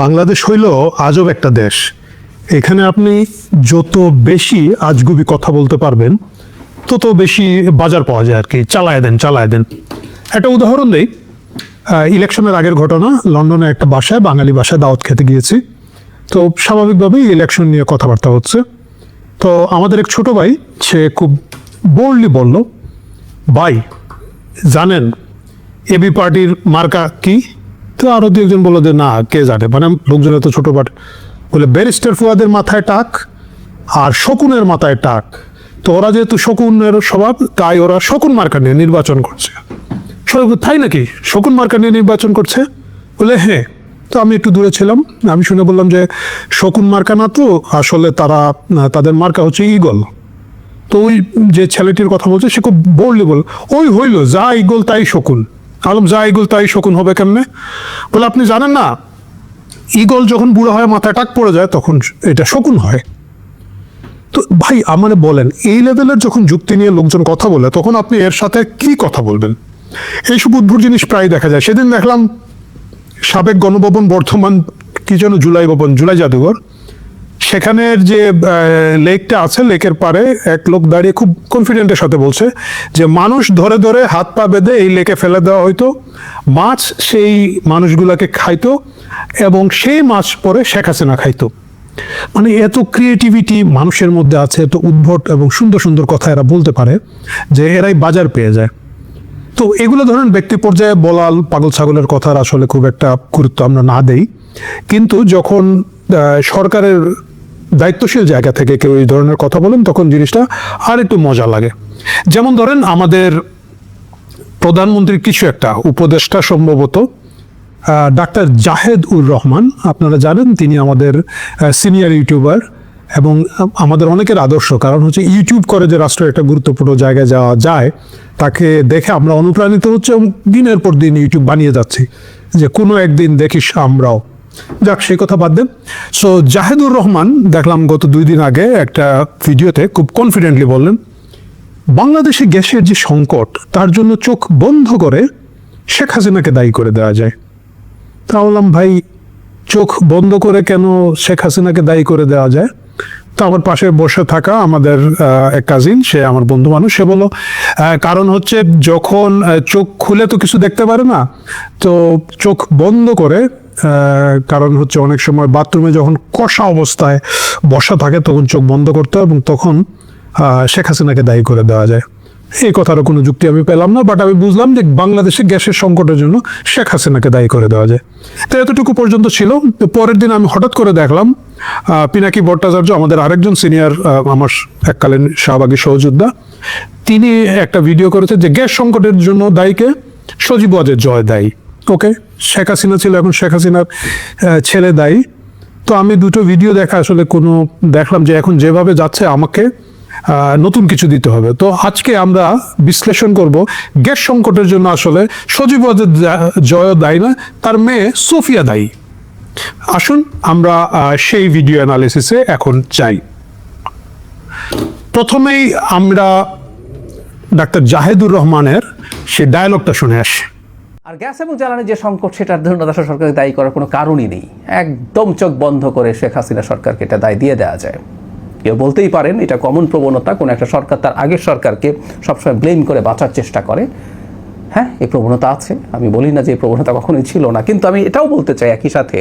বাংলাদেশ হইল আজব একটা দেশ। এখানে আপনি যত বেশি আজগুবি কথা বলতে পারবেন তত বেশি বাজার পাওয়া যায় আর কি। চালায় দেন। একটা উদাহরণ দেই, ইলেকশনের আগের ঘটনা। লন্ডনে একটা বাসায়, বাঙালি বাসায় দাওয়াত খেতে গিয়েছি। তো স্বাভাবিকভাবেই ইলেকশন নিয়ে কথাবার্তা হচ্ছে। তো আমাদের এক ছোট ভাই, সে খুব বোল্ডলি বলল, ভাই জানেন এবি পার্টির মার্কা কি? তো আরো দু একজন বললো যে না, কে জানে, মানে লোকজন এত ছোট পার্টি বলে, ব্যারিস্টার ফুয়াদের মাথায় টাক আর শকুনের মাথায় টাক। তো ওরা যেহেতু শকুনের স্বভাব, তাই ওরা শকুন মার্কা নিয়ে নির্বাচন করছে। তাই নাকি? শকুন মার্কা নিয়ে নির্বাচন করছে? বলে হ্যাঁ। তো আমি একটু দূরে ছিলাম, আমি শুনে বললাম যে শকুন মার্কা না তো, আসলে তাদের মার্কা হচ্ছে ঈগল। তো ওই যে ছেলেটির কথা বলছে সে খুব বোল্ডলি বল, ওই হইল যা ঈগল তাই শকুন। আলম, যা ঈগল তাই শকুন হবে কেমনে? বলে আপনি জানেন না, ঈগল যখন বুড়ো হয় মাথায় টাক পড়ে যায় তখন এটা শকুন হয়। তো ভাই আমারে বলেন, এই লেভেলের যখন যুক্তি নিয়ে লোকজন কথা বলে তখন আপনি এর সাথে কি কথা বলবেন? এইসব উদ্ভুত জিনিস প্রায় দেখা যায়। সেদিন দেখলাম সাবেক গণভবন, বর্তমান কি যেন জুলাই জাদুঘর, সেখানের যে লেকটা আছে, লেকের পারে এক লোক দাঁড়িয়ে খুব কনফিডেন্টের সাথে বলছে যে মানুষ ধরে ধরে হাত পা বেঁধে এই লেকে ফেলে দেওয়া হইতো, মাছ সেই মানুষগুলাকে খাইতো এবং সেই মাছ পরে শেখ হাসিনা খাইতো। মানে এত ক্রিয়েটিভিটি মানুষের মধ্যে আছে, এত উদ্ভট এবং সুন্দর সুন্দর কথা এরা বলতে পারে যে এরাই বাজার পেয়ে যায়। তো এগুলো ধরেন ব্যক্তি পর্যায়ে বলাল পাগল ছাগলের কথার আসলে খুব একটা গুরুত্ব আমরা না দেই, কিন্তু যখন সরকারের দায়িত্বশীল জায়গা থেকে কেউ এই ধরনের কথা বলেন তখন জিনিসটা আর একটু মজা লাগে। যেমন ধরেন আমাদের প্রধানমন্ত্রীর কিছু একটা উপদেষ্টা, সম্ভবত ডাক্তার জাহেদ-উর রহমান, আপনারা জানেন তিনি আমাদের সিনিয়র ইউটিউবার এবং আমাদের অনেকের আদর্শ। কারণ হচ্ছে ইউটিউব করে যে রাষ্ট্রের একটা গুরুত্বপূর্ণ জায়গায় যাওয়া যায়, তাকে দেখে আমরা অনুপ্রাণিত হচ্ছে এবং দিনের পর দিন ইউটিউব বানিয়ে যাচ্ছি যে কোনো একদিন দেখিস আমরাও। যাক, সেই কথা বাদ দেন। সো জাহেদুর রহমান দেখলাম গত 2 দিন আগে একটা ভিডিওতে খুব কনফিডেন্টলি বললেন, বাংলাদেশে গ্যাসের যে সংকট তার জন্য চোখ বন্ধ করে শেখ হাসিনাকে দায়ী করে দেওয়া যায়। তা বললাম, ভাই চোখ বন্ধ করে কেন শেখ হাসিনাকে দায়ী করে দেওয়া যায়? তো আমার পাশে বসে থাকা আমাদের এক কাজিন, সে আমার বন্ধু মানুষ, সে বলল কারণ হচ্ছে যখন চোখ খুলে তো কিছু দেখতে পারে না, তো চোখ বন্ধ করে, কারণ হচ্ছে অনেক সময় বাথরুমে যখন কষা অবস্থায় বসা থাকে তখন চোখ বন্ধ করতে হয় এবং তখন শেখ হাসিনাকে দায়ী করে দেওয়া যায়। এই কথারও কোনো যুক্তি আমি পেলাম না, বাট আমি বুঝলাম যে বাংলাদেশে গ্যাসের সংকটের জন্য শেখ হাসিনাকে দায়ী করে দেওয়া যায়। তো এতটুকু পর্যন্ত ছিল। পরের দিন আমি হঠাৎ করে দেখলাম পিনাকি ভট্টাচার্য, আমাদের আরেকজন সিনিয়র, আমার এককালীন শাহবাগী সহযোদ্ধা, তিনি একটা ভিডিও করেছে যে গ্যাস সংকটের জন্য দায়ীকে সজীব ওয়াজেদ জয় দায়ী। ওকে, শেখ হাসিনা ছিল, এখন শেখ হাসিনার ছেলে দায়ী। তো আমি দুটো ভিডিও দেখা আসলে দেখলাম যে এখন যেভাবে যাচ্ছে আমাকে নতুন কিছু দিতে হবে। তো আজকে আমরা বিশ্লেষণ করব গ্যাস সংকটের জন্য আসলে সজীব ওয়াজেদ জয় দায়ী না, তার মেয়ে সোফিয়া দায়ী। আসুন আমরা সেই ভিডিও অ্যানালিসিসে এখন যাই। প্রথমেই আমরা ডাক্তার জাহেদুর রহমানের সেই ডায়ালগটা শুনে আসি। আর গ্যাস এবং জ্বালানির যে সংকট, সেটার জন্য রাষ্ট্র সরকারকে দায়ী করার কোনো কারণই নেই। একদম চোখ বন্ধ করে শেখ হাসিনা সরকারকে এটা দায় দিয়ে দেওয়া যায়। কেউ বলতেই পারেন এটা কমন প্রবণতা, কোনো একটা সরকার তার আগের সরকারকে সবসময় ব্লেম করে বাঁচার চেষ্টা করে। হ্যাঁ, এই প্রবণতা আছে, আমি বলি না যে এই প্রবণতা কখনোই ছিল না, কিন্তু আমি এটাও বলতে চাই একই সাথে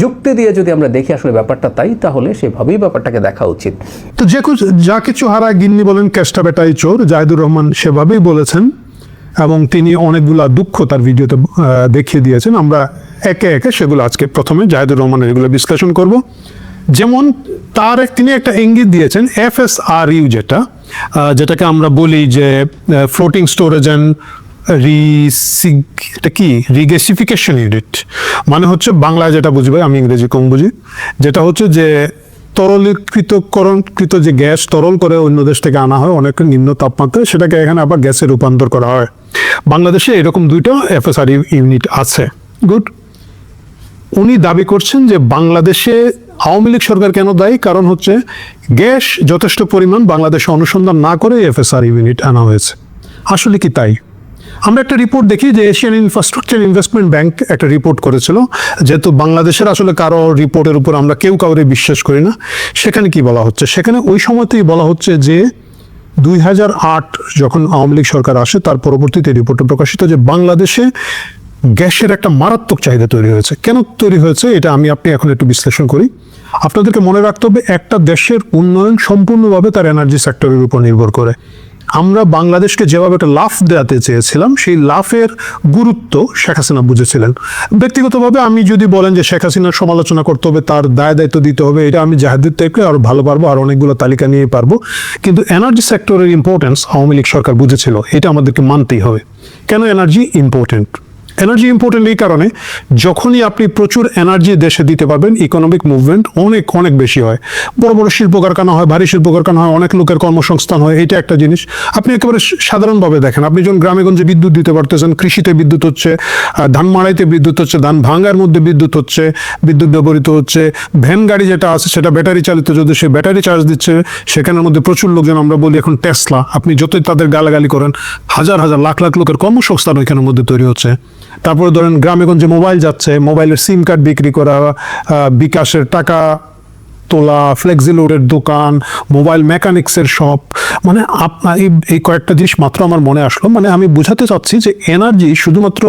যুক্তি দিয়ে যদি আমরা দেখি আসলে ব্যাপারটা তাই, তাহলে সেভাবেই ব্যাপারটাকে দেখা উচিত। তো যা কিছু হারায় গিন্নি বলেন কেষ্টা বেটাই চোর, জাহেদুর রহমান সেভাবেই বলেছেন এবং তিনি অনেকগুলা দুঃখ তার ভিডিওতে দেখিয়ে দিয়েছেন। আমরা একে একে সেগুলো আজকে প্রথমে জাহেদুর রহমানের এগুলো বিশ্লেষণ করব। যেমন তিনি একটা ইঙ্গিত দিয়েছেন FSRU, যেটাকে আমরা বলি যে floating storage and regasification unit, মানে হচ্ছে বাংলায় যেটা বুঝি, ভাই আমি ইংরেজি কম বুঝি, যেটা হচ্ছে যে তরলীকৃত যে গ্যাস তরল করে অন্য দেশ থেকে আনা হয় অনেক নিম্ন তাপমাত্রায়, সেটাকে এখানে আবার গ্যাসে রূপান্তর করা হয়। বাংলাদেশে এরকম 2টা FSRU ইউনিট আছে। গুড। উনি দাবি করছেন যে বাংলাদেশে আওয়ামী লীগ সরকার কেন দায়ী? কারণ হচ্ছে গ্যাস যথেষ্ট পরিমাণ বাংলাদেশে অনুসন্ধান না করে FSRU ইউনিট আনা হয়েছে। আসলে কি তাই? আমরা একটা রিপোর্ট দেখি যে এশিয়ান ইনফ্রাস্ট্রাকচার ইনভেস্টমেন্ট ব্যাংক একটা রিপোর্ট করেছিল, যেহেতু বাংলাদেশের আসলে কারো রিপোর্টের উপর আমরা কেউ কাউরে বিশ্বাস করি না। সেখানে কি বলা হচ্ছে, সেখানে ওই সময়তেই বলা হচ্ছে যে 2008 যখন আওয়ামী লীগ সরকার আসে তার পরবর্তীতে রিপোর্টে প্রকাশিত যে বাংলাদেশে গ্যাসের একটা মারাত্মক চাহিদা তৈরি হয়েছে। কেন তৈরি হয়েছে এটা আপনি এখন একটু বিশ্লেষণ করি। আপনাদেরকে মনে রাখতে হবে, একটা দেশের উন্নয়ন সম্পূর্ণভাবে তার এনার্জি সেক্টরের উপর নির্ভর করে। আমরা বাংলাদেশকে যেভাবে একটা লাফ দেওয়াতে চেয়েছিলাম, সেই লাফের গুরুত্ব শেখ হাসিনা বুঝেছিলেন। ব্যক্তিগতভাবে আমি যদি বলেন যে শেখ হাসিনার সমালোচনা করতে হবে, তার দায় দায়িত্ব দিতে হবে, এটা আমি জাহাদের থেকে আরো ভালো পারবো, আর অনেকগুলো তালিকা নিয়ে পারবো। কিন্তু এনার্জি সেক্টরের ইম্পর্টেন্স আওয়ামী লীগ সরকার বুঝেছিল, এটা আমাদেরকে মানতেই হবে। কেন এনার্জি ইম্পর্টেন্ট? এনার্জি ইম্পর্টেন্ট এই কারণে, যখনই আপনি প্রচুর এনার্জি দেশে দিতে পারবেন, ইকোনমিক মুভমেন্ট অনেক অনেক বেশি হয়। বড় বড় শিল্প কারখানা হয়, ভারী শিল্প কারখানা হয়, অনেক লোকের কর্মসংস্থান হয়। এটা একটা জিনিস। আপনি একেবারে সাধারণভাবে দেখেন, আপনি যখন গ্রামেগঞ্জে বিদ্যুৎ দিতে পারতেছেন, কৃষিতে বিদ্যুৎ হচ্ছে, ধান মাড়াইতে বিদ্যুৎ হচ্ছে, ধান ভাঙ্গার মধ্যে বিদ্যুৎ হচ্ছে, বিদ্যুৎ ব্যবহৃত হচ্ছে। ভ্যান গাড়ি যেটা আছে সেটা ব্যাটারি চালিত, যদি সে ব্যাটারি চার্জ দিচ্ছে, সেখানের মধ্যে প্রচুর লোকজন, আমরা বলি এখন টেসলা, আপনি যতই তাদের গালাগালি করেন, হাজার হাজার লাখ লাখ লোকের কর্মসংস্থান ওইখানের মধ্যে তৈরি হচ্ছে। তারপরে ধরেন গ্রামেগঞ্জে মোবাইল যাচ্ছে, মোবাইলের সিম কার্ড বিক্রি করা, বিকাশের টাকা তোলা, ফ্লেক্সিলোডের দোকান, মোবাইল মেকানিক্সের শপ, মানে আপনার এই কয়েকটা জিনিস মাত্র আমার মনে আসলো। মানে আমি বোঝাতে চাচ্ছি যে এনার্জি শুধুমাত্র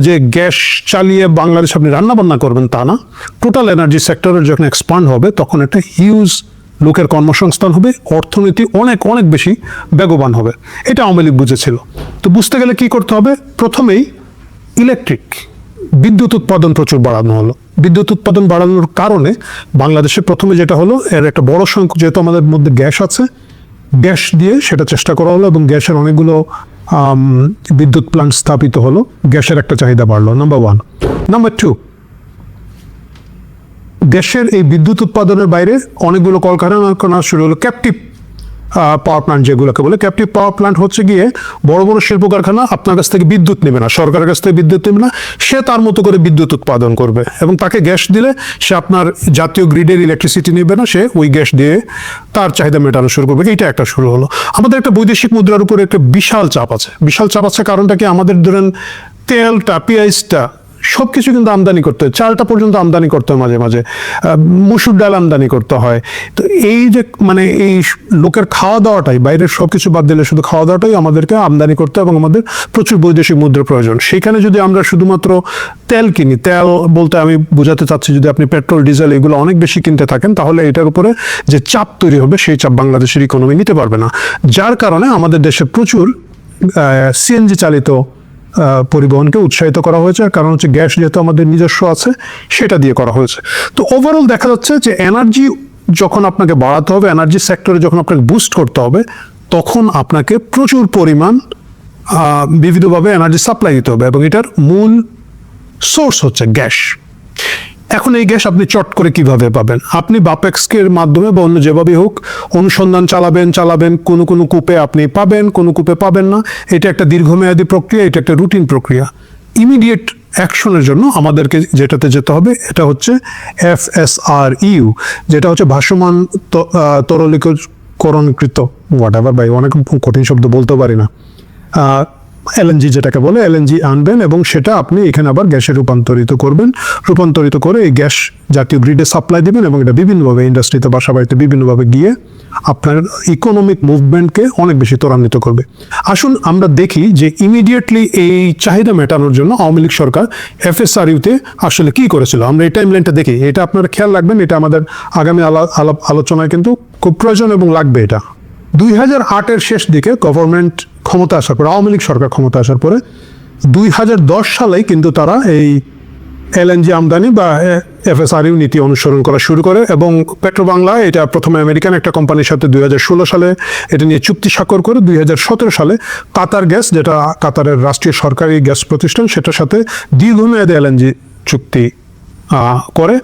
যে গ্যাস চালিয়ে বাংলাদেশ আপনি রান্না বান্না করবেন তা না। টোটাল এনার্জি সেক্টরের যখন এক্সপান্ড হবে তখন একটা হিউজ লোকের কর্মসংস্থান হবে, অর্থনীতি অনেক অনেক বেশি বেগবান হবে। এটা আওয়ামী লীগ বুঝেছিল। তো বুঝতে গেলে কি করতে হবে? প্রথমেই ইলেকট্রিক বিদ্যুৎ উৎপাদন প্রচুর বাড়ানো হলো। বিদ্যুৎ উৎপাদন বাড়ানোর কারণে বাংলাদেশে প্রথমে যেটা হলো, এর একটা বড় সংখ্যক, যেহেতু আমাদের মধ্যে গ্যাস আছে, গ্যাস দিয়ে সেটা চেষ্টা করা হলো এবং গ্যাসের অনেকগুলো বিদ্যুৎ প্ল্যান্ট স্থাপিত হলো। গ্যাসের একটা চাহিদা বাড়লো, নাম্বার 1। নাম্বার 2, দেশের এই বিদ্যুৎ উৎপাদনের বাইরে অনেকগুলো কলকারখানা শুরু হলো, ক্যাপটিভ পাওয়ার প্ল্যান্ট যেগুলোকে বলে। ক্যাপটিভ পাওয়ার প্ল্যান্ট হচ্ছে গিয়ে বড় বড় শিল্প কারখানা আপনার কাছ থেকে বিদ্যুৎ নেবে না, সরকারের কাছ থেকে বিদ্যুৎ নেবে না, সে তার মতো করে বিদ্যুৎ উৎপাদন করবে এবং তাকে গ্যাস দিলে সে আপনার জাতীয় গ্রিডের ইলেকট্রিসিটি নেবে না, সে ওই গ্যাস দিয়ে তার চাহিদা মেটানো শুরু করবে। এইটা একটা শুরু হলো। আমাদের একটা বৈদেশিক মুদ্রার উপরে একটা বিশাল চাপ আছে। বিশাল চাপ আছে কারণটা কি? আমাদের ধরেন তেলটা, পেঁয়াজটা সব কিছু কিন্তু আমদানি করতে হয়, চালটা পর্যন্ত আমদানি করতে হয়, মাঝে মাঝে মসুর ডাল আমদানি করতে হয়। তো এই যে মানে এই লোকের খাওয়া দাওয়াটাই, বাইরের সব কিছু বাদ দিলে শুধু খাওয়া দাওয়াটাই আমাদেরকে আমদানি করতে হয় এবং আমাদের প্রচুর বৈদেশিক মুদ্রার প্রয়োজন। সেখানে যদি আমরা শুধুমাত্র তেল কিনি, তেল বলতে আমি বোঝাতে চাচ্ছি যদি আপনি পেট্রোল, ডিজেল এগুলো অনেক বেশি কিনতে থাকেন, তাহলে এটার উপরে যে চাপ তৈরি হবে সেই চাপ বাংলাদেশের ইকোনমি নিতে পারবে না। যার কারণে আমাদের দেশে প্রচুর সিএনজি চালিত পরিবহনকে উৎসাহিত করা হয়েছে। কারণ হচ্ছে গ্যাস যেহেতু আমাদের নিজস্ব আছে, সেটা দিয়ে করা হয়েছে। তো ওভারঅল দেখা যাচ্ছে যে এনার্জি যখন আপনাকে বাড়াতে হবে, এনার্জি সেক্টরে যখন আপনাকে বুস্ট করতে হবে, তখন আপনাকে প্রচুর পরিমাণ বিবিধভাবে এনার্জি সাপ্লাই দিতে হবে এবং এটার মূল সোর্স হচ্ছে গ্যাস। এখন এই গ্যাস আপনি চট করে কিভাবে পাবেন? আপনি বাপেক্সের মাধ্যমে বা অন্য যেভাবে হোক অনুসন্ধান চালাবেন, কোনো কূপে আপনি পাবেন, কোনো কূপে পাবেন না। এটা একটা দীর্ঘমেয়াদী প্রক্রিয়া, এটা একটা রুটিন প্রক্রিয়া। ইমিডিয়েট অ্যাকশনের জন্য আমাদেরকে যেটাতে যেতে হবে, এটা হচ্ছে FSRU, যেটা হচ্ছে ভাসমান তরলীকরণকৃত, হোয়াটএভার ভাই, অনেক কঠিন শব্দ বলতে পারি না, LNG যেটাকে বলে, LNG আনবেন এবং সেটা আপনি এখানে আবার গ্যাসে রূপান্তরিত করবেন। রূপান্তরিত করে এই গ্যাস জাতীয় গ্রিডে সাপ্লাই দেবেন এবং এটা বিভিন্নভাবে ইন্ডাস্ট্রিতে, বাসা বাড়িতে বিভিন্নভাবে গিয়ে আপনার ইকোনমিক মুভমেন্টকে অনেক বেশি ত্বরান্বিত করবে। আসুন আমরা দেখি যে ইমিডিয়েটলি এই চাহিদা মেটানোর জন্য আওয়ামী লীগ সরকার FSRU-তে আসলে কি করেছিল। আমরা এই টাইমলাইনটা দেখি, এটা আপনারা খেয়াল রাখবেন, এটা আমাদের আগামী আলোচনায় কিন্তু খুব প্রয়োজন এবং লাগবে। এটা 2008-এর শেষ দিকে গভর্নমেন্ট ক্ষমতা আসার পরে, আওয়ামী লীগ সরকার ক্ষমতা আসার পরে 2010 সালেই কিন্তু তারা এই LNG আমদানি বা FSRU নীতি অনুসরণ করা শুরু করে এবং পেট্রোবাংলা এটা প্রথমে আমেরিকান একটা কোম্পানির সাথে 2016 সালে এটা নিয়ে চুক্তি স্বাক্ষর করে 2017 সালে কাতার গ্যাস, যেটা কাতারের রাষ্ট্রীয় সরকারি গ্যাস প্রতিষ্ঠান, সেটার সাথে দীর্ঘমেয়াদী LNG চুক্তি করে।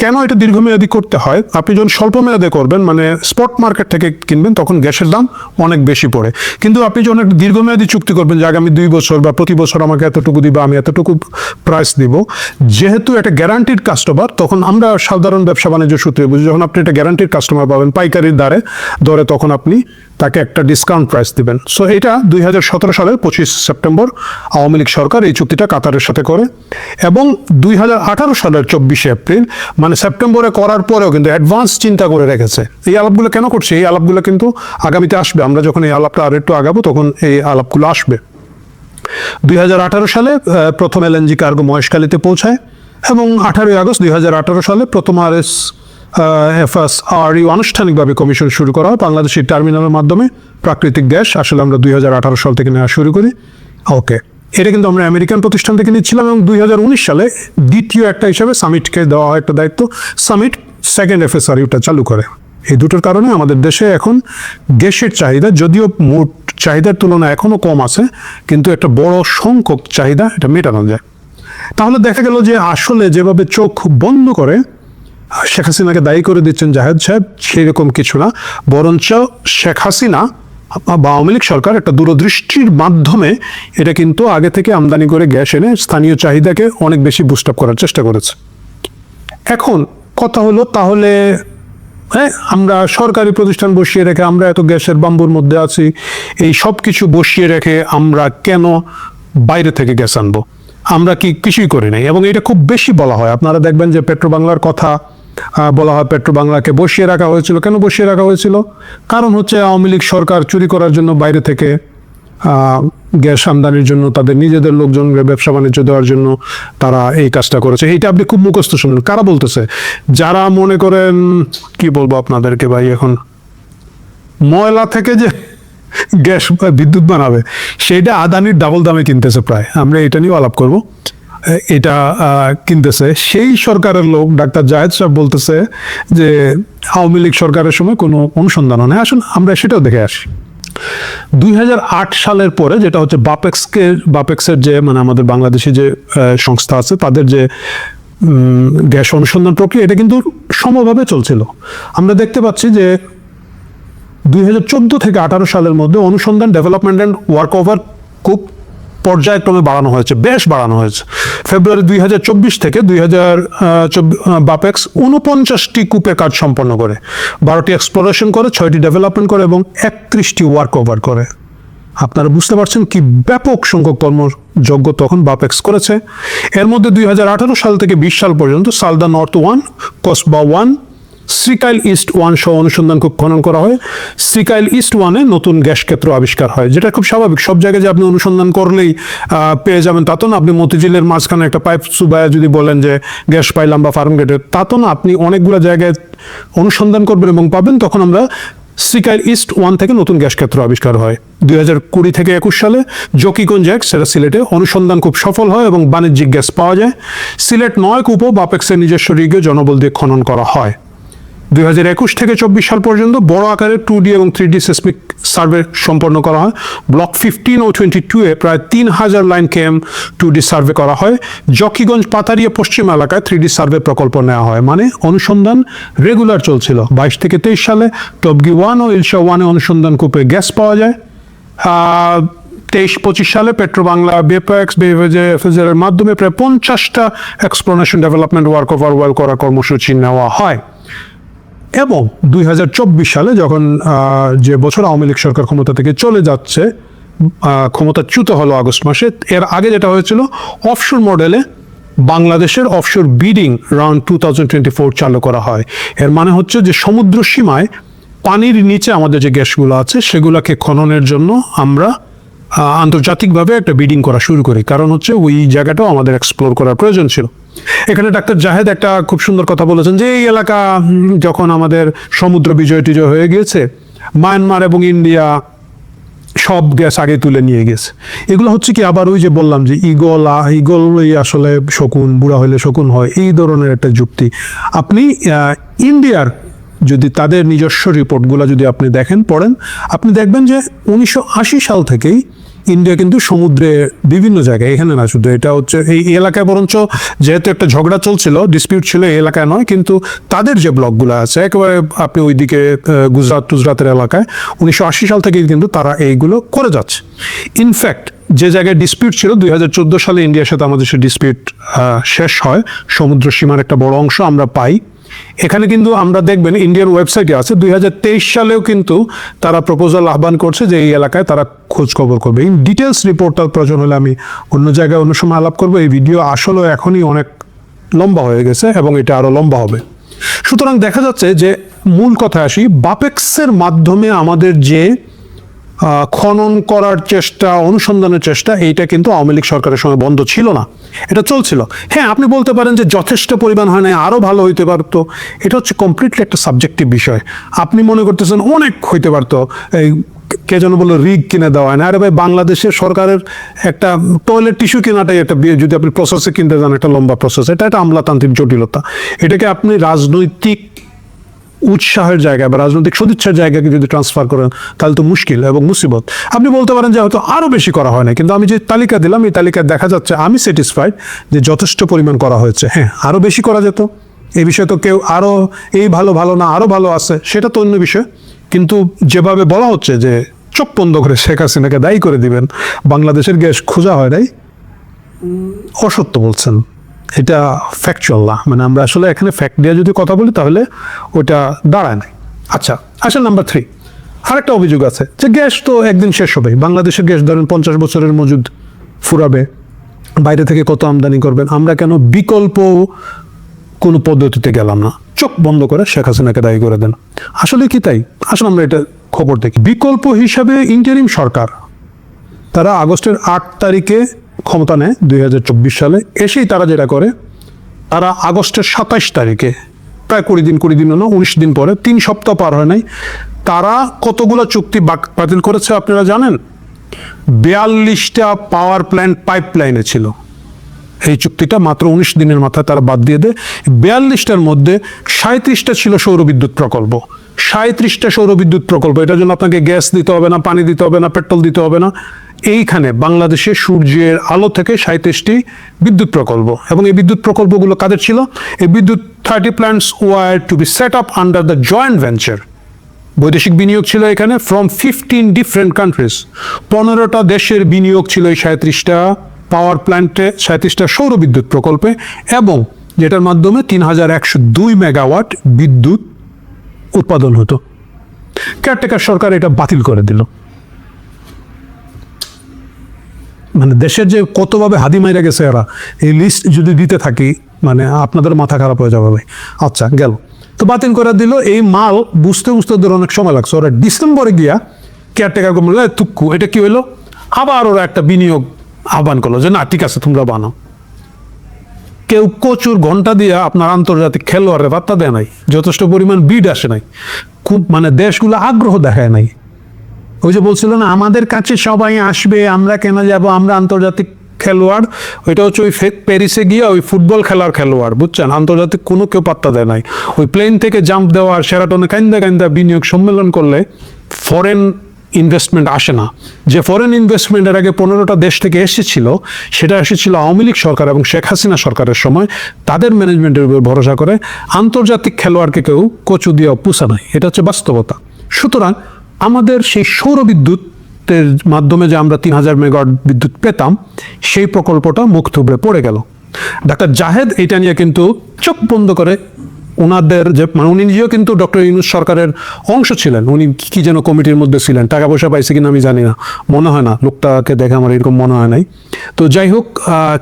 কেন এটা দীর্ঘমেয়াদী করতে হয়? আপনি যখন স্বল্প মেয়াদে করবেন, মানে স্পট মার্কেট থেকে কিনবেন, তখন গ্যাসের দাম অনেক বেশি পড়ে। কিন্তু আপনি যখন একটা দীর্ঘমেয়াদী চুক্তি করবেন যে আগামী 2 বছর বা প্রতি বছর আমাকে এতটুকু দিবে, আমি এতটুকু প্রাইস দিব, যেহেতু একটা গ্যারান্টিড কাস্টমার, তখন আমরা সাধারণ ব্যবসা বাণিজ্য সূত্রে বুঝি, যখন আপনি একটা গ্যারান্টিড কাস্টমার পাবেন পাইকারির দরে, তখন আপনি তাকে একটা ডিসকাউন্ট প্রাইস দিবেন। সো এটা 2017 সালের 25 সেপ্টেম্বর আওয়ামী লীগ সরকার এই চুক্তিটা কাতারের সাথে করে, এবং 2018 সালের 24 এপ্রিল, মানে সেপ্টেম্বরে করার পরেও কিন্তু অ্যাডভান্স চিন্তা করে রেখেছে। এই আলাপগুলো কেন করছে? এই আলাপগুলো কিন্তু আগামীতে আসবে। আমরা যখন এই আলাপটা আর একটু আগাবো, তখন এই আলাপগুলো আসবে। 2018 সালে প্রথম এলএনজি কার্গো মহেশখালীতে পৌঁছায়, এবং 18 আগস্ট 2018 সালে প্রথম FSRU আনুষ্ঠানিকভাবে কমিশন শুরু করা হয় বাংলাদেশের টার্মিনালের মাধ্যমে। প্রাকৃতিক গ্যাস আসলে আমরা 2018 সাল থেকে নেওয়া শুরু করি। ওকে, এটা কিন্তু আমরা আমেরিকান প্রতিষ্ঠান থেকে নিচ্ছিলাম, এবং 2019 সালে দ্বিতীয় একটা হিসাবে সামিটকে দেওয়া হয় একটা দায়িত্ব। সামিট সেকেন্ড FSRUটা চালু করে। এই দুটোর কারণে আমাদের দেশে এখন গ্যাসের চাহিদা, যদিও মোট চাহিদার তুলনায় এখনও কম আছে, কিন্তু একটা বড় সংখ্যক চাহিদা এটা মেটানো যায়। তাহলে দেখা গেল যে আসলে যেভাবে চোখ বন্ধ করে শেখ হাসিনাকে দায়ী করে দিচ্ছেন জাহেদ সাহেব, সেরকম কিছু না, বরঞ্চ শেখ হাসিনা বা আওয়ামী লীগ সরকার একটা দূরদৃষ্টির মাধ্যমে এটা কিন্তু আগে থেকে আমদানি করে গ্যাস এনে স্থানীয় চাহিদাকে অনেক বেশি বুস্ট আপ করার চেষ্টা করেছে। এখন কথা হলো, তাহলে আমরা সরকারি প্রতিষ্ঠান বসিয়ে রেখে, আমরা এত গ্যাসের বাম্বুর মধ্যে আছি, এই সব কিছু বসিয়ে রেখে আমরা কেন বাইরে থেকে গ্যাস আনবো? আমরা কি কিছুই করি নাই? এবং এটা খুব বেশি বলা হয়। আপনারা দেখবেন যে পেট্রোবাংলার কথা বলা হয়, পেট্রোবাংলাকে বসিয়ে রাখা হয়েছিল। কেন বসিয়ে রাখা হয়েছিল? কারণ হচ্ছে আওয়ামী লীগ সরকার চুরি করার জন্য বাইরে থেকে গ্যাস আমদানির জন্য, তাদের নিজেদের লোকজনকে ব্যবসা বাণিজ্য দেওয়ার জন্য তারা এই কাজটা করেছে। এইটা আপনি খুব মুখস্থ শুনুন। কারা বলতেছে? যারা মনে করেন, কি বলবো আপনাদেরকে ভাই, এখন ময়লা থেকে যে গ্যাস বিদ্যুৎ বানাবে, সেইটা আদানির ডাবল দামে কিনতেছে প্রায়। আমরা এটা নিয়েও আলাপ করব। এটা কিনতেছে সেই সরকারের লোক ডাক্তার জাহেদ সাহেব বলতেছে যে আওয়ামী লীগ সরকারের সময় কোনো অনুসন্ধানও নেই। আসুন আমরা সেটাও দেখে আসি। 2008 সালের পরে, যেটা হচ্ছে বাপেক্সের যে, মানে আমাদের বাংলাদেশি যে সংস্থা আছে, তাদের যে গ্যাস অনুসন্ধান প্রক্রিয়া, এটা কিন্তু সমভাবে চলছিল। আমরা দেখতে পাচ্ছি যে 2014 থেকে 18 সালের মধ্যে অনুসন্ধান, ডেভেলপমেন্ট অ্যান্ড ওয়ার্ক ওভার খুব পর্যায়ক্রমে বাড়ানো হয়েছে, বেশ বাড়ানো হয়েছে। ফেব্রুয়ারি 2024 থেকে বাপেক্স 49টি কূপের কাজ সম্পন্ন করে, 12টি এক্সপ্লোরেশন করে, 6টি ডেভেলপমেন্ট করে, এবং 31টি ওয়ার্ক ওভার করে। আপনারা বুঝতে পারছেন কি ব্যাপক সংখ্যক কর্মযজ্ঞ তখন বাপেক্স করেছে। এর মধ্যে 2018 সাল থেকে 20 সাল পর্যন্ত সালদা নর্থ 1, কসবা 1, শ্রীকাইল ইস্ট 1 সহ অনুসন্ধান কূপ খনন করা হয়। শ্রীকাইল ইস্ট 1-এ নতুন গ্যাস ক্ষেত্র আবিষ্কার হয়, যেটা খুব স্বাভাবিক। সব জায়গায় যে আপনি অনুসন্ধান করলেই পেয়ে যাবেন তা তো না। আপনি মতিঝিলের মাঝখানে একটা পাইপ সুবায়া যদি বলেন যে গ্যাস পাইলাম, বা ফার্ম গেটে, তা তো না। আপনি অনেকগুলো জায়গায় অনুসন্ধান করবেন এবং পাবেন। তখন আমরা শ্রীকাইল ইস্ট 1 থেকে নতুন গ্যাস ক্ষেত্র আবিষ্কার হয়। 2020 থেকে 21 সালে জকিগঞ্জ 1, সেটা সিলেটে, অনুসন্ধান খুব সফল হয় এবং বাণিজ্যিক গ্যাস পাওয়া যায়। সিলেট 9 কূপও বাপেক্সের নিজস্ব রিগে জনবল দিয়ে খনন করা হয়। 2021 থেকে 24 সাল পর্যন্ত বড় আকারের 2D এবং 3D সেসমিক সার্ভে সম্পন্ন করা হয়। ব্লক 15 ও 22-এ প্রায় 3000 লাইন KM 2D সার্ভে করা হয়। জকিগঞ্জ পাতারিয়া পশ্চিম এলাকায় 3D সার্ভে প্রকল্প নেওয়া হয়। মানে অনুসন্ধান রেগুলার চলছিল। 22 থেকে 23 সালে টবগি 1 ও ইলশা 1-এ অনুসন্ধান কূপে গ্যাস পাওয়া যায়। 23-25 সালে পেট্রোবাংলা, বেপাক্স, বেফেজের মাধ্যমে প্রায় 50টা exploration, development, work over well করার কর্মসূচি নেওয়া হয়। এবং 2024 সালে যখন যে বছর আওয়ামী লীগ সরকার ক্ষমতা থেকে চলে যাচ্ছে, ক্ষমতাচ্যুত হলো আগস্ট মাসে, এর আগে যেটা হয়েছিল, অফশোর মডেলে বাংলাদেশের অফশোর বিডিং রাউন্ড 2024 চালু করা হয়। এর মানে হচ্ছে যে সমুদ্র সীমায় পানির নিচে আমাদের যে গ্যাসগুলো আছে, সেগুলোকে খননের জন্য আমরা আন্তর্জাতিকভাবে একটা বিডিং করা শুরু করি। কারণ হচ্ছে ওই জায়গাটাও আমাদের এক্সপ্লোর করার প্রয়োজন ছিল। এখানে ডাক্তার জাহেদ একটা খুব সুন্দর কথা বলেছেন যে এই এলাকা যখন আমাদের সমুদ্র বিজয় টিজয় হয়ে গিয়েছে, মায়ানমার এবং ইন্ডিয়া সব গ্যাস আগে তুলে নিয়ে গেছে। এগুলো হচ্ছে কি, আবার ওই যে বললাম যে ইগল আসলে শকুন, বুড়া হইলে শকুন হয়, এই ধরনের একটা যুক্তি। আপনি ইন্ডিয়ার যদি তাদের নিজস্ব রিপোর্টগুলো যদি আপনি দেখেন, পড়েন, আপনি দেখবেন যে 1980 সাল থেকেই ইন্ডিয়া কিন্তু সমুদ্রে বিভিন্ন জায়গায়, এখানে না শুধু, এটা হচ্ছে এই এলাকায় বরঞ্চ যেহেতু একটা ঝগড়া চলছিল, ডিসপিউট ছিল, এই এলাকায় নয়, কিন্তু তাদের যে ব্লকগুলো আছে একেবারে আপনি ওইদিকে গুজরাতের এলাকায় 1980 সাল থেকে কিন্তু তারা এইগুলো করে যাচ্ছে। ইনফ্যাক্ট যে জায়গায় ডিসপিউট ছিল 2014 সালে ইন্ডিয়ার সাথে আমাদের সে ডিসপিউট শেষ হয়, সমুদ্র সীমার একটা বড় অংশ আমরা পাই। এখানে কিন্তু আমরা দেখবেন ইন্ডিয়ান ওয়েবসাইটে আছে 2023 সালেও কিন্তু তারা প্রপোজাল আহ্বান করছে যে এই এলাকায় তারা খোঁজ খবর করবে। ইন ডিটেলস রিপোর্টটার প্রয়োজন হলে আমি অন্য জায়গায় অন্য সময় আলাপ করবো। এই ভিডিও আসলে এখনই অনেক লম্বা হয়ে গেছে এবং এটা আরো লম্বা হবে। সুতরাং দেখা যাচ্ছে যে মূল কথা আসি, বাপেক্সের মাধ্যমে আমাদের যে খনন করার চেষ্টা, অনুসন্ধানের চেষ্টা, এইটা কিন্তু আওয়ামী লীগ সরকারের সময় বন্ধ ছিল না, এটা চলছিল। হ্যাঁ, আপনি বলতে পারেন যে যথেষ্ট পরিমাণ হয় না, আরও ভালো হইতে পারতো, এটা হচ্ছে কমপ্লিটলি একটা সাবজেক্টিভ বিষয়। আপনি মনে করতেছেন অনেক হইতে পারতো, এই কে যেন বললো রিগ কিনে দেওয়া হয় না। আরে ভাই, বাংলাদেশের সরকারের একটা টয়লেট টিস্যু কেনাটাই একটা, যদি আপনি প্রসেসে কিনতে যান, একটা লম্বা প্রসেস, এটা একটা আমলাতান্ত্রিক জটিলতা। এটাকে আপনি রাজনৈতিক উৎসাহের জায়গায় বা রাজনৈতিক সদিচ্ছার জায়গাকে যদি ট্রান্সফার করেন তাহলে তো মুশকিল এবং মুসিবত। আপনি বলতে পারেন যে হয়তো আরও বেশি করা হয় না, কিন্তু আমি যে তালিকা দিলাম এই তালিকায় দেখা যাচ্ছে আমি স্যাটিসফাইড যে যথেষ্ট পরিমাণ করা হয়েছে। হ্যাঁ, আরও বেশি করা যেত, এই বিষয়ে তো কেউ আরও এই ভালো ভালো না আরও ভালো আছে সেটা তো অন্য বিষয়। কিন্তু যেভাবে বলা হচ্ছে যে চোখ বন্ধ করে শেখ হাসিনাকে দায়ী করে দিবেন, বাংলাদেশের গ্যাস খোঁজা হয় নাই, অসত্য বলছেন, এটা ফ্যাকচুয়াল না। মানে আমরা আসলে এখানে ফ্যাক্ট দিয়ে যদি কথা বলি তাহলে ওটা দাঁড়ায় নাই। আচ্ছা, আসলে নাম্বার 3 আরেকটা অভিযোগ আছে যে গ্যাস তো একদিন শেষ হবে। বাংলাদেশের গ্যাস ধরেন 50 বছরের মজুদ ফুরাবে, বাইরে থেকে কত আমদানি করবেন, আমরা কেন বিকল্প কোনো পদ্ধতিতে গেলাম না? চোখ বন্ধ করে শেখ হাসিনাকে দায়ী করে দেন। আসলে কি তাই? আসলে আমরা এটা খবর দেখি। বিকল্প হিসাবে ইন্টারিম সরকার, তারা আগস্টের 8 তারিখে ক্ষমতা নেয় 2024 সালে। এসেই তারা যেটা করে, তারা আগস্টের 27 তারিখে, প্রায় 20 দিন না 19 দিন পরে, 3 সপ্তাহ পার হয় নাই, তারা কতগুলো চুক্তি বাতিল করেছে আপনারা জানেন? 42টা পাওয়ার প্ল্যান্ট পাইপলাইনে ছিল। এই চুক্তিটা মাত্র 19 দিনের মাথায় তারা বাদ দিয়ে দেয়। 42টার মধ্যে 37টা ছিল সৌরবিদ্যুৎ প্রকল্প। 37টা সৌরবিদ্যুৎ প্রকল্প, এটার জন্য আপনাকে গ্যাস দিতে হবে না, পানি দিতে হবে না, পেট্রোল দিতে হবে না। এইখানে বাংলাদেশে সূর্যের আলো থেকে 37টি বিদ্যুৎ প্রকল্প, এবং এই বিদ্যুৎ প্রকল্পগুলো কাদের ছিল? এই বিদ্যুৎ 30 plants were to be set up under the joint venture. বৈদেশিক বিনিয়োগ ছিল এখানে ফ্রম 15 ডিফারেন্ট কান্ট্রিজ। 15টা দেশের বিনিয়োগ ছিল এই 37টা পাওয়ার প্ল্যান্টে, 37টা সৌর বিদ্যুৎ প্রকল্পে, এবং যেটার মাধ্যমে 3102 মেগাওয়াট বিদ্যুৎ উৎপাদন হতো। কেয়ারটেকার সরকার এটা বাতিল করে দিল। মানে দেশের যে কতভাবে হাদি মাইরা গেছে এরা, এই লিস্ট যদি দিতে থাকি মানে আপনাদের মাথা খারাপ হয়ে যাবে ভাই। আচ্ছা, গেল তো বাতিল করে দিল। এই মাল বুঝতে বুঝতে ওদের অনেক সময় লাগছে। ওরা ডিসেম্বরে গিয়া কেয়ারটেকারকে বললো তুক্কু এটা কি হইলো, আবার ওরা একটা বিনিয়োগ আহ্বান করলো যে না ঠিক আছে তোমরা বানাও। কেউ প্রচুর ঘন্টা দিয়া আপনার আন্তর্জাতিক খেলোয়াড়ের বার্তা দেয় নাই, যথেষ্ট পরিমাণ বিড আসে নাই, খুব মানে দেশগুলো আগ্রহ দেখায় নাই। ওই যে বলছিল না আমাদের কাছে সবাই আসবে, আমরা কেন যাব, আমরা আন্তর্জাতিক খেলোয়াড়। ওইটা হচ্ছে ওই প্যারিসে গিয়ে ওই ফুটবল খেলার খেলোয়াড়, বুঝছেন? আন্তর্জাতিক কোনো কেউ পাত্তা দেয় নাই। ওই প্লেন থেকে জাম্প দেওয়া আর শেরাটনে কান্দা বিনিয়োগ সম্মেলন করলে ফরেন ইনভেস্টমেন্ট আসে না। যে ফরেন ইনভেস্টমেন্টের আগে 15টা দেশ থেকে এসেছিল, সেটা এসেছিল আওয়ামী লীগ সরকার এবং শেখ হাসিনা সরকারের সময়। তাদের ম্যানেজমেন্টের উপর ভরসা করে আন্তর্জাতিক খেলোয়াড়কে কেউ কচু দিয়ে পুষা নাই, এটা হচ্ছে বাস্তবতা। সুতরাং আমাদের সেই সৌরবিদ্যুতের মাধ্যমে যে আমরা 3000 মেগাওয়াট বিদ্যুৎ পেতাম, সেই প্রকল্পটা মুখ থুবড়ে পড়ে গেল। ডাক্তার জাহেদ এটা নিয়ে কিন্তু চোখ বন্ধ করে ওনাদের যে মানে উনি নিজেও কিন্তু ডক্টর ইউনূস সরকারের অংশ ছিলেন। উনি কি যেন কমিটির মধ্যে ছিলেন, টাকা পয়সা পাইছে কিনা আমি জানি না, মনে হয় না, লোকটাকে দেখে আমার এরকম মনে হয় নাই। তো যাই হোক,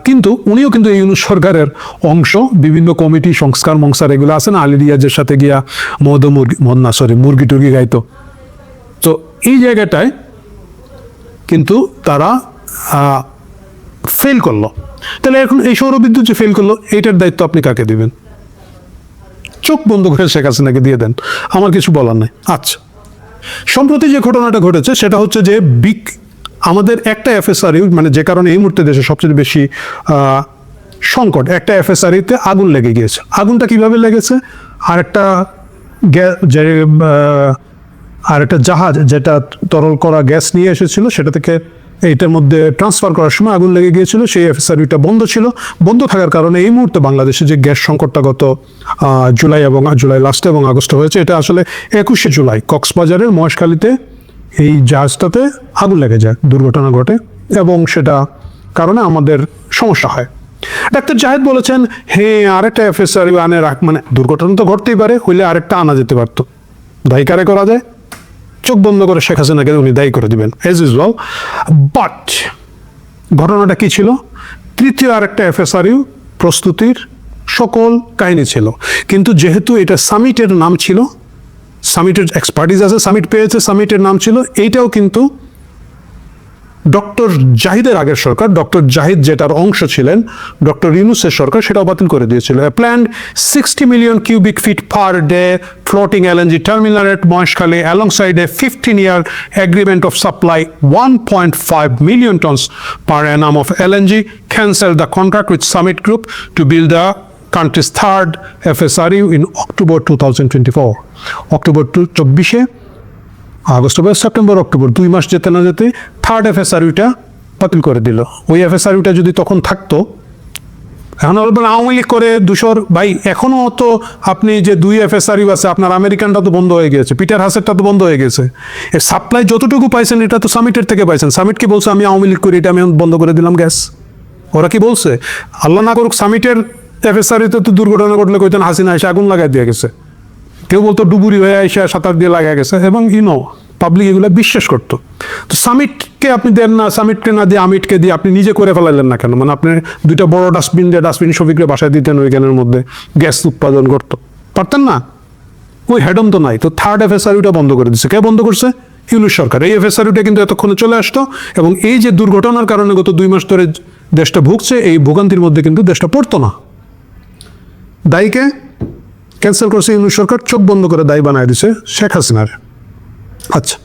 কিন্তু উনিও কিন্তু ইউনূস সরকারের অংশ। বিভিন্ন কমিটি সংস্কার এগুলো আছে না, আলী রিয়াজের সাথে গিয়া মুরগি টুরগি গাইতো। তো এই জায়গাটায় কিন্তু তারা ফেল করলো। তাহলে এখন এই সৌরবিদ্যুৎ যে ফেল করলো, এইটার দায়িত্ব আপনি কাকে দিবেন? চোখ বন্ধ করে শেখ হাসিনাকে দিয়ে দেন, আমার কিছু বলার নেই। আচ্ছা, সম্প্রতি যে ঘটনাটা ঘটেছে সেটা হচ্ছে যে আমাদের একটা এফএসআরইউ, মানে যে কারণে এই মুহূর্তে দেশে সবচেয়ে বেশি সংকট, একটা এফএসআরইউতে আগুন লেগে গিয়েছে। আগুনটা কিভাবে লেগেছে? আর একটা জাহাজ যেটা তরল করা গ্যাস নিয়ে এসেছিল, সেটা থেকে এইটার মধ্যে ট্রান্সফার করার সময় আগুন লেগে গিয়েছিল, সেই এফএসআরইউটা বন্ধ ছিল। বন্ধ থাকার কারণে এই মুহূর্তে বাংলাদেশে যে গ্যাস সংকটটা গত জুলাই লাস্টে এবং আগস্টে হয়েছে, এটা আসলে 21শে জুলাই কক্সবাজারের মহেশখালীতে এই জাহাজটাতে আগুন লেগে যায়, দুর্ঘটনা ঘটে এবং সেটা কারণে আমাদের সমস্যা হয়। ডাক্তার জাহিদ বলেছেন, হ্যাঁ আরেকটা এফএসআরইউ মানে দুর্ঘটনা তো ঘটতেই পারে, হইলে আরেকটা আনা যেতে পারতো। দায়ী কারে করা যায়? চোখ বন্ধ করে শেখ হাসিনাকে উনি দায়ী করে দিবেন এজ ইউজুয়াল। বাট ঘটনাটা কি ছিল? তৃতীয় আরেকটা এফএসআরইউ প্রস্তুতির সকল কাহিনী ছিল, কিন্তু যেহেতু এটা সামিটের নাম ছিল, সামিটের এক্সপার্টিস আছে, সামিট পেয়েছে, সামিটের নাম ছিল, এইটাও কিন্তু ডক্টর জাহিদের আগের সরকার, ডক্টর জাহিদ যেটার অংশ ছিলেন ডক্টর ইউনূসের সরকার, সেটাও বাতিল করে দিয়েছিল। Planned 60 million cubic feet per day floating LNG terminal at Maheshkhali alongside A 15-year agreement of supply 1.5 million tons per annum of LNG cancelled the contract with Summit Group to build the country's third FSRU in October 2024. October 24-এ, August, September, October 2 মাস যেতে না যেতে third এফএসআরইউটা বাতিল করে দিল। ওই এফএসআরইউটা যদি তখন থাকতো, এখন বলবেন আওয়ামী লীগ করে দুশোর ভাই, এখনও তো আপনি যে 2 এফএসআরইউ আছে, আপনার আমেরিকানটা তো বন্ধ হয়ে গেছে, পিটার হাসেরটা তো বন্ধ হয়ে গেছে। এর সাপ্লাই যতটুকু পাইছেন এটা তো সামিটের থেকে পাইছেন। সামিট কি বলছে আমি আওয়ামী লীগ করি, এটা আমি বন্ধ করে দিলাম গ্যাস? ওরা কি বলছে? আল্লাহ না করুক সামিটের এফএসআরইউতে তো দুর্ঘটনা ঘটলে কইতেন হাসিনা এসে আগুন লাগাই দিয়ে গেছে, কেউ বলতো ডুবুরি হয়ে এসে সাঁতার দিয়ে লাগা গেছে, এবং পাবলিক এগুলো বিশ্বাস করতো। তো সামিটকে আপনি দেন না, সামিটকে না দিয়ে আমিটকে দিয়ে আপনি নিজে করে ফেলাইলেন না কেন? মানে আপনি 2টা বড় ডাস্টবিন দিয়ে ডাস্টবিন শফিকরে বাসায় দিতেন, ওইখানের মধ্যে গ্যাস উৎপাদন করতো, পারতেন না? ওই হেডম তো নাই। তো থার্ড এফএসআরইউটা বন্ধ করে দিচ্ছে। কে বন্ধ করছে? ইউনূস সরকার। এই এফএসআরইউটা কিন্তু এতক্ষণে চলে আসতো, এবং এই যে দুর্ঘটনার কারণে গত 2 মাস ধরে দেশটা ভুগছে, এই ভোগান্তির মধ্যে কিন্তু দেশটা পড়তো না। দায়ীকে ক্যান্সেল করছে ইউনূস সরকার, চোখ বন্ধ করে দায়ী বানায় দিছে শেখ হাসিনার। আচ্ছা,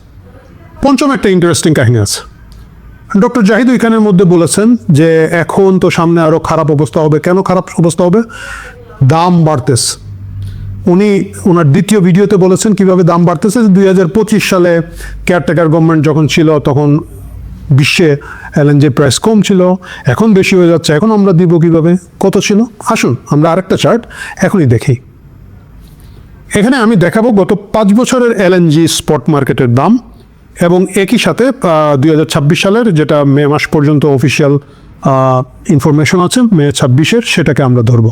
পঞ্চম একটা ইন্টারেস্টিং কাহিনী আছে। ডক্টর জাহিদ ওইখানের মধ্যে বলেছেন যে এখন তো সামনে আরো খারাপ অবস্থা হবে। কেন খারাপ অবস্থা হবে? দাম বাড়তেছে। উনি ওনার দ্বিতীয় ভিডিওতে বলেছেন কিভাবে দাম বাড়তেছে। 2025 সালে কেয়ারটেকার গভর্নমেন্ট যখন ছিল, তখন বিশ্বে LNG প্রাইস কম ছিল, এখন বেশি হয়ে যাচ্ছে। এখন আমরা দিব কিভাবে? কত ছিল? আসুন আমরা আরেকটা চার্ট এখনই দেখি। এখানে আমি দেখাবো গত 5 বছরের LNG স্পট মার্কেটের দাম, এবং একই সাথে 2026 সালের, যেটা মে মাস পর্যন্ত অফিসিয়াল ইনফরমেশন আছে, মে 26-এর, সেটাকে আমরা ধরবো।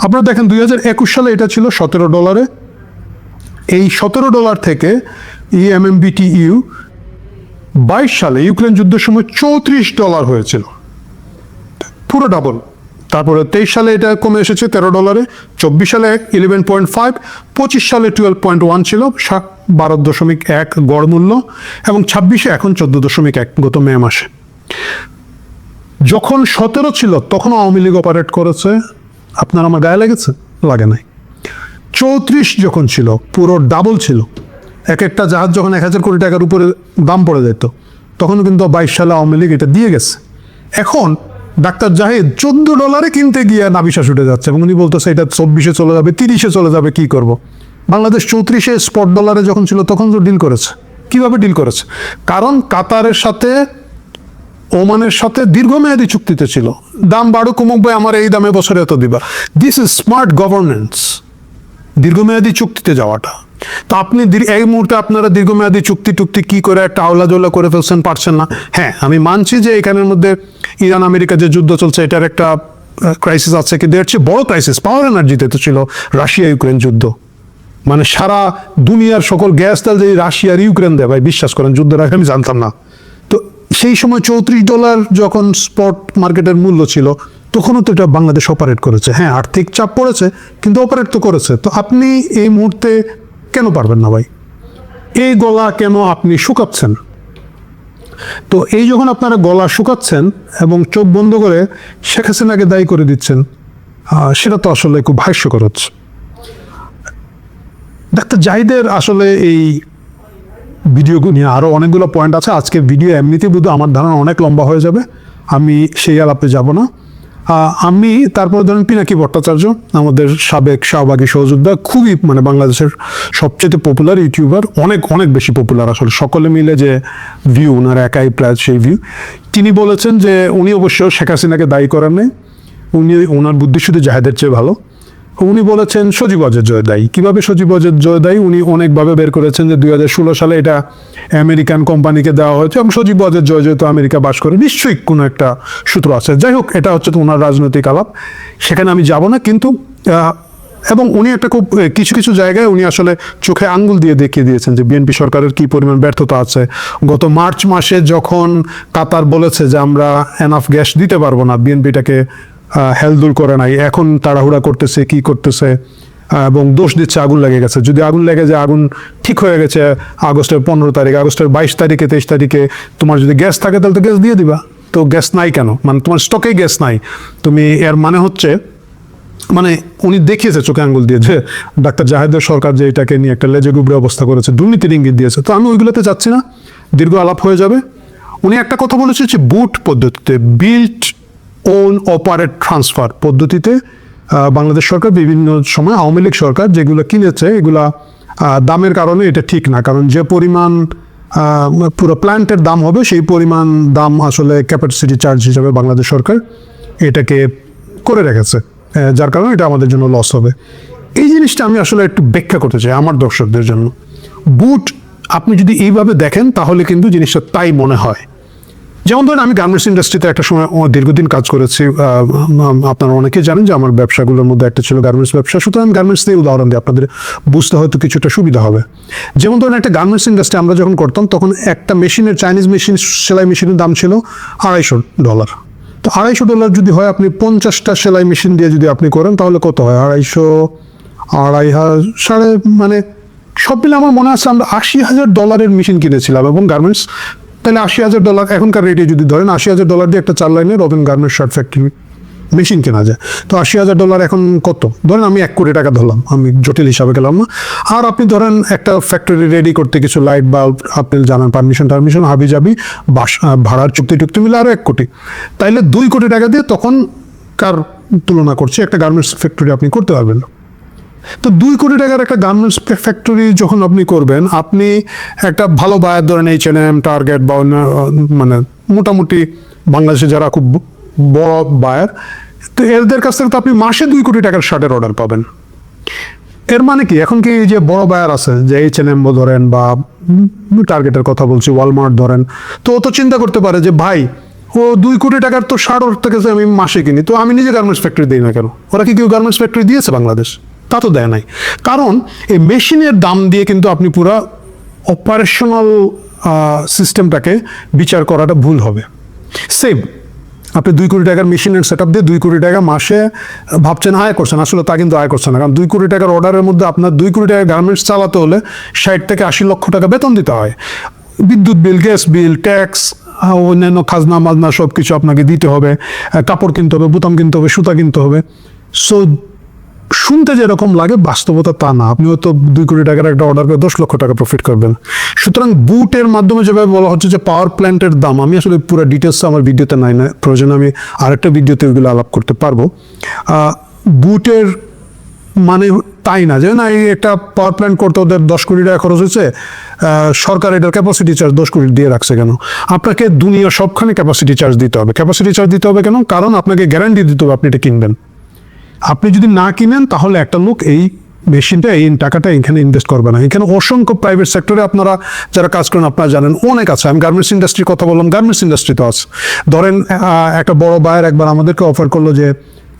আপনারা দেখেন 2021 সালে এটা ছিল $17। এই $17 থেকে EMMBTU 22 সালে ইউক্রেন যুদ্ধের সময় $34 হয়েছিল, পুরো ডাবল। তারপরে 23 সালে এটা কমে এসেছে $13, 24 সালে 11.5, 25 সালে 12.1 ছিল, 12.1 গড় মূল্য, এবং 26-এ এখন 14.1 গত মে মাসে। যখন 17 ছিল তখন আওয়ামী লীগ অপারেট করেছে, আপনার আমার গায়ে লেগেছে? লাগে নাই। 34 যখন ছিল পুরো ডাবল ছিল, এক একটা জাহাজ যখন 1000 কোটি টাকার উপরে দাম পড়ে যেত, তখন কিন্তু 22 সালে আওয়ামী লীগ এটা দিয়ে গেছে। এখন ডাক্তার জাহিদ $14 কিনতে গিয়ে নাভিশ্বাস উঠে যাচ্ছে, এবং উনি বলতেছে এটা 24-এ চলে যাবে, 30-এ চলে যাবে, কি করব? বাংলাদেশ 34-এ স্পট ডলারে যখন ছিল তখন তো ডিল করেছে। কিভাবে ডিল করেছে? কারণ কাতারের সাথে, ওমানের সাথে দীর্ঘমেয়াদী চুক্তিতে ছিল, দাম বাড়ুক কমুক ভাই, আমার এই দামে বছরে এত দিবা। দিস ইজ স্মার্ট গভর্নেন্স, দীর্ঘমেয়াদী চুক্তিতে যাওয়াটা। তো আপনি এই মুহূর্তে আপনারা দীর্ঘমেয়াদী চুক্তি কি করে একটা আওলাজোলা করে ফেলছেন, পারছেন না। হ্যাঁ, আমি মানছি যে এখানের মধ্যে ইরান আমেরিকা যে যুদ্ধ চলছে, এটার একটা ক্রাইসিস আছে, কিন্তু এর চেয়ে বড় ক্রাইসিস পাওয়ার এনার্জিতে তো ছিল রাশিয়া ইউক্রেন যুদ্ধ। মানে সারা দুনিয়ার সকল গ্যাস তেল যদি রাশিয়ার ইউক্রেন দেয়, ভাই বিশ্বাস করেন যুদ্ধের আগে আমি জানতাম না। তো সেই সময় $34 যখন স্পট মার্কেটের মূল্য ছিল, তখনও তো এটা বাংলাদেশ অপারেট করেছে। হ্যাঁ, আর্থিক চাপ পড়েছে, কিন্তু অপারেট তো করেছে। তো আপনি এই মুহূর্তে কেন পারবেন না ভাই? এই গলা কেন আপনি শুকাচ্ছেন? তো এই যখন আপনারা গলা শুকাচ্ছেন এবং চোখ বন্ধ করে শেখ হাসিনাকে দায়ী করে দিচ্ছেন, সেটা তো আসলে খুব হাস্যকর হচ্ছে। ডাক্তার জাহিদের আসলে এই ভিডিও নিয়ে আরও অনেকগুলো পয়েন্ট আছে। আজকে ভিডিও এমনিতেই বুধ আমার ধারণা অনেক লম্বা হয়ে যাবে, আমি সেই আলাপে যাব না। আমি তারপর ধরেন পিনাকি ভট্টাচার্য, আমাদের সাবেক শাহবাগী সহযোদ্ধা, খুবই মানে বাংলাদেশের সবচেয়ে পপুলার ইউটিউবার, অনেক অনেক বেশি পপুলার আসলে, সকলে মিলে যে ভিউ ওনার একাই প্রায় সেই ভিউ। তিনি বলেছেন যে উনি অবশ্য শেখ হাসিনাকে দায়ী করেন নাই, উনি ওনার বুদ্ধি শুধু জাহেদের চেয়ে ভালো। উনি বলেছেন সজীব ওয়াজেদ জয় দায়ী। কীভাবে সজীব ওয়াজেদ জয় দায়ী উনি অনেকভাবে বের করেছেন, যে 2016 সালে এটা আমেরিকান কোম্পানিকে দেওয়া হয়েছে এবং সজীব ওয়াজেদ জয় যেহেতু আমেরিকা বাস করে, নিশ্চয়ই কোনো একটা সূত্র আছে। যাই হোক, এটা হচ্ছে তো ওনার রাজনৈতিক আলাপ, সেখানে আমি যাব না। কিন্তু এবং উনি একটা খুব কিছু কিছু জায়গায় উনি আসলে চোখে আঙ্গুল দিয়ে দেখিয়ে দিয়েছেন যে বিএনপি সরকারের কী পরিমাণ ব্যর্থতা আছে। গত মার্চ মাসে যখন কাতার বলেছে যে আমরা এনাফ গ্যাস দিতে পারবো না, বিএনপিটাকে হেলদুল করে নাই, এখন তাড়াহুড়া করতেছে, কি করতেছে এবং দোষ দিচ্ছে আগুন লেগে গেছে। যদি আগুন লেগে যায়, আগুন ঠিক হয়ে গেছে আগস্টের 15 তারিখ, আগস্টের 22 তারিখে 23 তারিখে তোমার যদি গ্যাস থাকে তাহলে তো গ্যাস দিয়ে দিবা। তো গ্যাস নাই কেন, মানে তোমার স্টকেই গ্যাস নাই, তুমি এর মানে হচ্ছে মানে উনি দেখিয়েছে চোখে আঙ্গুল দিয়ে যে ডাক্তার জাহেদের সরকার যে এটাকে নিয়ে একটা লেজে গুবরে অবস্থা করেছে, দুর্নীতির ইঙ্গিত দিয়েছে। তো আমি ওইগুলোতে যাচ্ছি না, দীর্ঘ আলাপ হয়ে যাবে। উনি একটা কথা বলেছে যে বুট পদ্ধতিতে, বিল্ট ওন অপারেট ট্রান্সফার পদ্ধতিতে বাংলাদেশ সরকার বিভিন্ন সময় আওয়ামী লীগ সরকার যেগুলো কিনেছে, এগুলা দামের কারণে এটা ঠিক না, কারণ যে পরিমাণ পুরো প্ল্যান্টের দাম হবে সেই পরিমাণ দাম আসলে ক্যাপাসিটি চার্জ হিসাবে বাংলাদেশ সরকার এটাকে করে রেখেছে, যার কারণে এটা আমাদের জন্য লস হবে। এই জিনিসটা আমি আসলে একটু ব্যাখ্যা করতে চাই আমার দর্শকদের জন্য। বুট আপনি যদি এইভাবে দেখেন তাহলে কিন্তু জিনিসটা তাই মনে হয়। যেমন ধরেন আমি গার্মেন্টস ইন্ডাস্ট্রিতে একটা সময় দীর্ঘদিন কাজ করেছি, আপনারা অনেকে জানেন যে আমার ব্যবসাগুলোর মধ্যে একটা ছিল গার্মেন্টস ব্যবসা, সুতরাং গার্মেন্টস দিয়ে উদাহরণ দিই, আপনাদের বুঝতে হয়তো কিছুটা সুবিধা হবে। যেমন ধরেন একটা গার্মেন্টস ইন্ডাস্ট্রি আমরা যখন করতাম তখন একটা মেশিনের, চাইনিজ মেশিন, সেলাই মেশিনের দাম ছিল $250। তো $250 যদি হয়, আপনি 50টা সেলাই মেশিন দিয়ে যদি আপনি করেন তাহলে কত হয়? 250, মানে সব মিলে আমার মনে আছে আমরা $80,000 মেশিন কিনেছিলাম এবং গার্মেন্টস। তাহলে $80,000 এখনকার রেটে যদি ধরেন, $80,000 দিয়ে একটা 4 লাইনের Robin garments shirt factory machine কেনা যায়। তো $80,000 এখন কত? ধরেন আমি 1 কোটি টাকা ধরলাম, আমি জটিল হিসাবে গেলাম না। আর আপনি ধরেন একটা ফ্যাক্টরি রেডি করতে কিছু লাইট বাল্ব, আপনি জানেন পারমিশন হাবি জাবি, ভাড়ার চুক্তি মিলে আরও 1 কোটি। তাইলে 2 কোটি টাকা দিয়ে তখন কার তুলনা করছে, একটা গার্মেন্টস ফ্যাক্টরি আপনি করতে পারবেন না। তো 2 কোটি টাকার একটা গার্মেন্টস ফ্যাক্টরি যখন আপনি করবেন, আপনি একটা ভালো বায়ার ধরেন H&M, টার্গেট বা অন্য মানে মোটামুটি বাংলাদেশে যারা খুব বড় বায়ার, তো এদের কাছ থেকে তো আপনি মাসে 2 কোটি টাকার শার্টের অর্ডার পাবেন। এর মানে কি, এখন কি যে বড় বায়ার আছে যে H&M ধরেন বা টার্গেটের কথা বলছি, ওয়ালমার্ট ধরেন, তো ও তো চিন্তা করতে পারে যে ভাই ও 2 কোটি টাকার তো শার্ট ওর থেকে আমি মাসে কিনি, তো আমি নিজে গার্মেন্টস ফ্যাক্টরি দিই না কেন? ওরা কি কেউ গার্মেন্টস ফ্যাক্টরি দিয়েছে বাংলাদেশ? তা তো দেয় নাই। কারণ এই মেশিনের দাম দিয়ে কিন্তু আপনি পুরো অপারেশনাল সিস্টেমটাকে বিচার করাটা ভুল হবে। সেম আপনি 2 কোটি টাকার মেশিনের সেট আপ দিয়ে 2 কোটি টাকা মাসে ভাবছেন আয় করছেন, আসলে তা কিন্তু আয় করছেন না। কারণ 2 কোটি টাকার অর্ডারের মধ্যে আপনার 2 কোটি টাকার গার্মেন্টস চালাতে হলে 60 থেকে 80 লক্ষ টাকা বেতন দিতে হয়। বিদ্যুৎ বিল, গ্যাস বিল, ট্যাক্স, অন্যান্য খাজনা মাজনা সব কিছু আপনাকে দিতে হবে, কাপড় কিনতে হবে, বোতাম কিনতে হবে, সুতা কিনতে হবে। সো শুনতে যেরকম লাগে বাস্তবতা তা না। আপনি হয়তো 2 কোটি টাকার একটা অর্ডার করে 10 লক্ষ টাকা প্রফিট করবেন। সুতরাং বুটের মাধ্যমে যেভাবে বলা হচ্ছে যে পাওয়ার প্ল্যান্টের দাম, আমি আসলে পুরো ডিটেলস আমার ভিডিওতে নাই না, প্রয়োজনে আমি আরেকটা ভিডিওতে ওইগুলো আলাপ করতে পারবো। বুটের মানে তাই না যে না এই একটা পাওয়ার প্ল্যান্ট করতে ওদের 10 কোটি টাকা খরচ হয়েছে, সরকার এটার ক্যাপাসিটি চার্জ 10 কোটি দিয়ে রাখছে কেন? আপনাকে দুনিয়া সবখানে ক্যাপাসিটি চার্জ দিতে হবে। ক্যাপাসিটি চার্জ দিতে হবে কেন? কারণ আপনাকে গ্যারান্টি দিতে হবে আপনি এটা কিনবেন। আপনি যদি না কিনেন তাহলে একটা লোক এই মেশিনটা, এই টাকাটা এখানে ইনভেস্ট করবে না। এখানে অসংখ্য প্রাইভেট সেক্টরে আপনারা যারা কাজ করেন আপনারা জানেন অনেক আছে। আমি গার্মেন্টস ইন্ডাস্ট্রির কথা বললাম, গার্মেন্টস ইন্ডাস্ট্রি তো আছে। ধরেন একটা বড় বায়ার একবার আমাদেরকে অফার করলো যে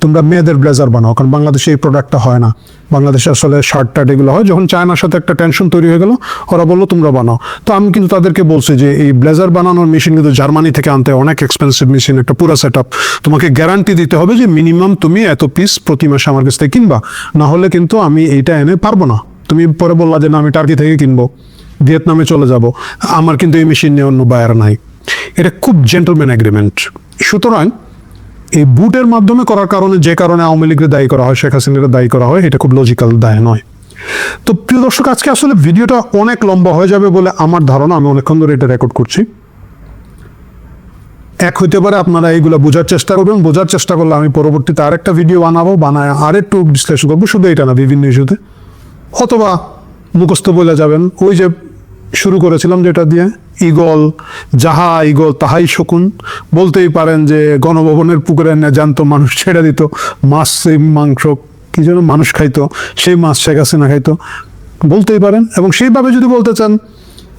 তোমরা মেয়েদের ব্লেজার বানাও, কারণ বাংলাদেশে এই প্রোডাক্টটা হয় না। বাংলাদেশে আসলে শার্ট টার্ট এগুলো হয়। যখন চায়নার সাথে একটা টেনশন তৈরি হয়ে গেল, ওরা বললো তোমরা বানাও। তো আমি কিন্তু তাদেরকে বলছি যে এই ব্লেজার বানানোর মেশিন কিন্তু জার্মানি থেকে আনতে অনেক এক্সপেন্সিভ মেশিন, একটা পুরো সেট আপ। তোমাকে গ্যারান্টি দিতে হবে যে মিনিমাম তুমি এত পিস প্রতি মাসে আমার কাছ থেকে কিনবা, না হলে কিন্তু আমি এইটা এনে পারবো না। তুমি পরে বললা যে না আমি টার্কি থেকে কিনবো, ভিয়েতনামে চলে যাব, আমার কিন্তু এই মেশিন নিয়ে অন্য বায়ার নাই। এটা খুব জেন্টলম্যান এগ্রিমেন্ট। সুতরাং এই বুটের মাধ্যমে করার কারণে, যে কারণে আওয়ামী লীগের দায়ী করা হয়, শেখ হাসিনাকে দায়ী করা হয়, এটা খুব লজিক্যাল দায় নয়। তো প্রিয় দর্শক, আজকে আসলে ভিডিওটা অনেক লম্বা হয়ে যাবে বলে আমার ধারণা, আমি অনেকক্ষণ ধরে এটা রেকর্ড করছি। এক হইতে পারে। আপনারা এইগুলো বোঝার চেষ্টা করবেন, বোঝার চেষ্টা করলে আমি পরবর্তীতে আরেকটা ভিডিও বানাবো, বানায় আরেকটু বিশ্লেষণ করবো, শুধু এটা না বিভিন্ন ইস্যুতে। অথবা মুখস্থ বলে যাবেন, ওই যে শুরু করেছিলাম যেটা দিয়ে, ঈগল যাহা ঈগল তাহাই শকুন। বলতেই পারেন যে গণভবনের পুকুরে জ্যান্ত মানুষ ছেড়ে দিত, মাছ সেই মাংস কি যেন মানুষ খাইতো, সেই মাছ শেখ হাসিনা খাইতো, বলতেই পারেন। এবং সেইভাবে যদি বলতে চান,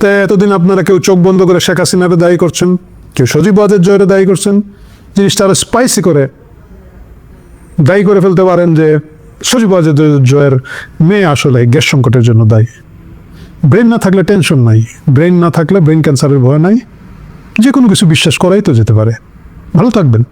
তো এতদিন আপনারা কেউ চোখ বন্ধ করে শেখ হাসিনাকে দায়ী করছেন, কেউ সজীব ওয়াজেদ জয়ের দায়ী করছেন। জিনিসটা আরো স্পাইসি করে দায়ী করে ফেলতে পারেন যে সজীব ওয়াজেদ জয়ের মেয়ে আসলে গ্যাস সংকটের জন্য দায়ী। ব্রেন না থাকলে টেনশন নাই, ব্রেন না থাকলে ব্রেন ক্যান্সারের ভয় নাই, যে কোনো কিছু বিশ্বাস করাই তো যেতে পারে। ভালো থাকবেন।